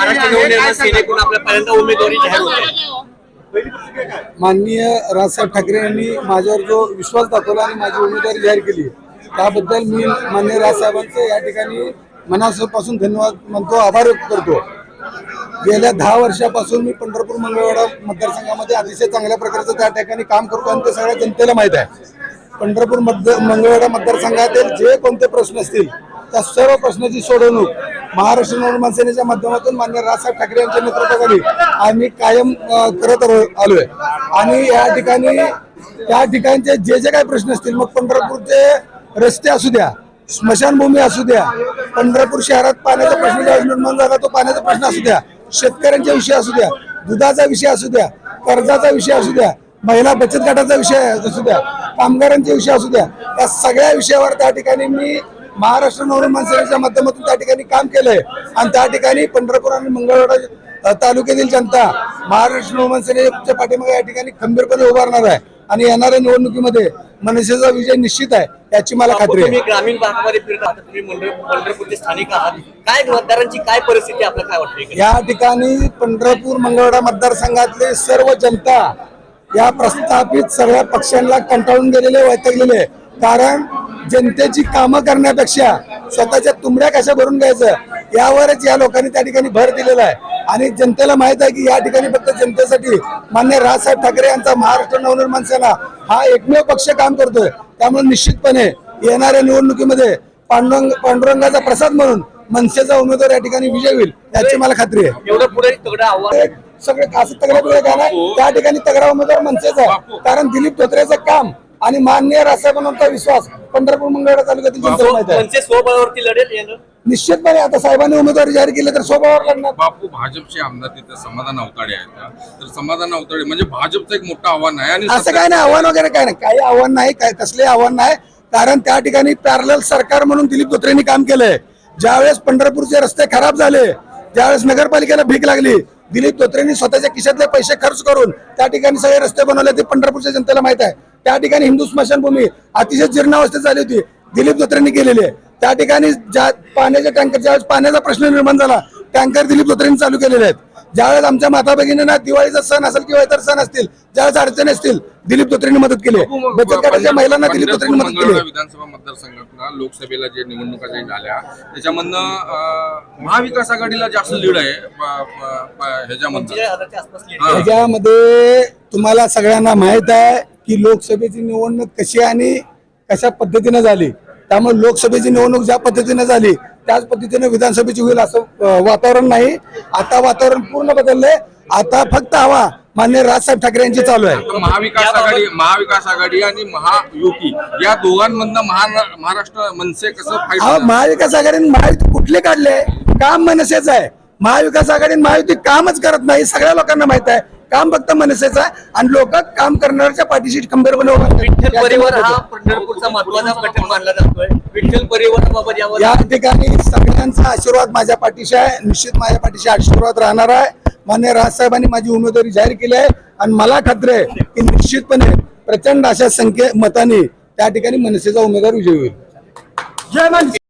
महाराष्ट्र नवनिर्माण सेनेकडून आपल्या पहिल्यांदा उमेदवारी जाहीर होते। माननीय राजसाहेब ठाकरे यांनी माझ्यावर जो विश्वास दाखवला आणि माझी उमेदवारी जाहीर केली त्याबद्दल मी माननीय राजसाहेबांचे या ठिकाणी मनापासून धन्यवाद म्हणतो, आभार व्यक्त करतो। गेल्या 10 वर्षापासून मी पंढरपूर मंगळवेढा मतदारसंघामध्ये अतिशय चांगल्या प्रकारचं त्या ठिकाणी काम करतो आणि ते सगळ्या जनतेला माहीत आहे। पंढरपूर मंगळवेढा मतदारसंघातील जे कोणते प्रश्न असतील त्या सर्व प्रश्नाची सोडवणूक महाराष्ट्र नवनिर्माण सेनेच्या माध्यमातून माननीय राजसाहेब ठाकरे यांच्या नेतृत्वाखाली आम्ही कायम करत आलोय। आणि या ठिकाणी त्या ठिकाणचे जे जे काही प्रश्न असतील, मग पंढरपूरचे रस्ते असू द्या, स्मशानभूमी असू द्या, पंढरपूर शहरात पाण्याचा प्रश्न निर्माण झाला तो पाण्याचा प्रश्न असू द्या, शेतकऱ्यांचा विषय असू द्या, दुधाचा विषय असू द्या, कर्जाचा विषय असू द्या, महिला बचत गटाचा विषय असू द्या, कामगारांचे विषय असू द्या, या सगळ्या विषयावर त्या ठिकाणी मी महाराष्ट्र नवनिर्माण सेनेच्या माध्यमातून त्या ठिकाणी काम केलंय। आणि त्या ठिकाणी पंढरपूर आणि मंगळवेढा तालुक्यातील जनता महाराष्ट्र नवनिर्माण सेनेच्या पाठीमागे या ठिकाणी खंबीरपणे उभारणार आहे आणि येणाऱ्या निवडणुकीमध्ये मनसेचा विजय निश्चित आहे याची मला खात्री आहे। तुम्ही ग्रामीण भागामध्ये फिरत आहात, तुम्ही पंढरपूरचे स्थानिक आहात, काय मतदारांची काय परिस्थिती आपल्याला काय वाटते? या ठिकाणी पंढरपूर मंगळवेढा मतदारसंघातले सर्व जनता या प्रस्थापित सगळ्या पक्षांना कंटाळून गेलेले, वैतागलेले, कारण जनतेची कामं करण्यापेक्षा स्वतःच्या तुंबड्या कशा भरून घ्यायचं यावरच या लोकांनी त्या ठिकाणी भर दिलेला आहे। आणि जनतेला माहित आहे की या ठिकाणी फक्त जनतेसाठी माननीय राजसाहेब ठाकरे यांचा महाराष्ट्र नवनिर्माण सेना हा एकमेव पक्ष काम करतोय। त्यामुळे निश्चितपणे येणाऱ्या निवडणुकीमध्ये पांडुरंगाचा प्रसाद म्हणून मनसेचा उमेदवार या ठिकाणी विजय होईल याची मला खात्री आहे। एवढं पुढे तगडं आव्हान सगळे असं तगड्या पुढे गाणं त्या ठिकाणी तगडा उमेदवार मनसेचा आहे, कारण दिलीप धोत्रेचं काम आणि माननीय राजसाहेबांचा विश्वास पंढरपूर मंगळवेढा तालुक्यातील जनतेला माहिती आहे। मनसे स्वबळावरती लढेल निश्चितपणे आता साहेबांनी उमेदवारी जाहीर केली तर स्वबळावर लढणार। बापू भाजपचे आमदार तिथे समाधान अवताडे आहेत, तर समाधान अवताडे म्हणजे भाजपचं एक मोठं आव्हान आहे। आणि असं काय नाही, आव्हान वगैरे काय नाही, काही आव्हान नाही, काय कसले आव्हान नाही, कारण त्या ठिकाणी पॅरलल सरकार म्हणून दिलीप धोत्रेंनी काम केलंय। ज्यावेळेस पंढरपूरचे रस्ते खराब झाले, ज्यावेळेस नगरपालिकेला भीक लागली, दिलीप धोत्रेंनी स्वतःच्या खिशातले पैसे खर्च करून त्या ठिकाणी सगळे रस्ते बनवले, ते पंढरपूरच्या जनतेला माहित आहे। त्या ठिकाणी हिंदू स्मशानभूमी अतिशय जीर्णावस्थेत झाली होती, दिलीप धोत्रेंनी केलेली आहे। त्या ठिकाणी ज्या पाण्याच्या टँकर, ज्यावेळेस पाण्याचा प्रश्न निर्माण झाला, टँकर दिलीप धोत्रेंनी चालू केलेले आहेत। ज्यावेळेस आमच्या माता भगिनींना दिवाळीचा सण असेल किंवा इतर सण असतील, ज्यावेळेस अडचणी असतील, दिलीप धोत्रेंनी मदत केली। बचत गटाच्या महिलांना दिलीप धोत्रेंनी मदत केली। विधानसभा मतदारसंघात लोकसभेला जे निवडणुका झाल्या त्याच्यामधनं महाविकास आघाडीला जास्त लीड आहे ह्याच्यामध्ये। तुम्हाला सगळ्यांना माहित आहे की लोकसभेची निवडणूक कशी आणि कशा पद्धतीने झाली, त्यामुळे लोकसभेची निवडणूक ज्या पद्धतीने झाली त्याच पद्धतीने विधानसभेची होईल असं वातावरण नाही। आता वातावरण पूर्ण बदललंय, आता फक्त हवा माननीय राजसाहेब ठाकरे यांची चालू आहे। महाविकास आघाडी आणि महायुती या दोघांमधनं महाराष्ट्र मनसे कसं फाईट? महाविकास आघाडीने महायुती कुठले काढले? काम मनसेच आहे। महाविकास आघाडी महायुती कामच करत नाही, सगळ्या लोकांना माहित आहे। काम फक्त मनसेचं आहे आणि लोक काम करणाऱ्याच्या पाठीशी खंबीरपणे उभे आहेत। विठ्ठल परिवार हा पंढरपूरचा महत्त्वाचा घटक मानला जातोय। विठ्ठल परिवाराबाबत या ठिकाणी सगळ्यांचा आशीर्वाद माझ्या पाठीशी आहे, निश्चित माझ्या पाठीशी आशीर्वाद राहणार आहे। माननीय राजसाहेबांनी माझी उमेदवारी जाहीर केली आहे आणि मला खात्री आहे की निश्चितपणे प्रचंड अशा मतांनी त्या ठिकाणी मनसेचा उमेदवार विजयी होईल। जय मनसे।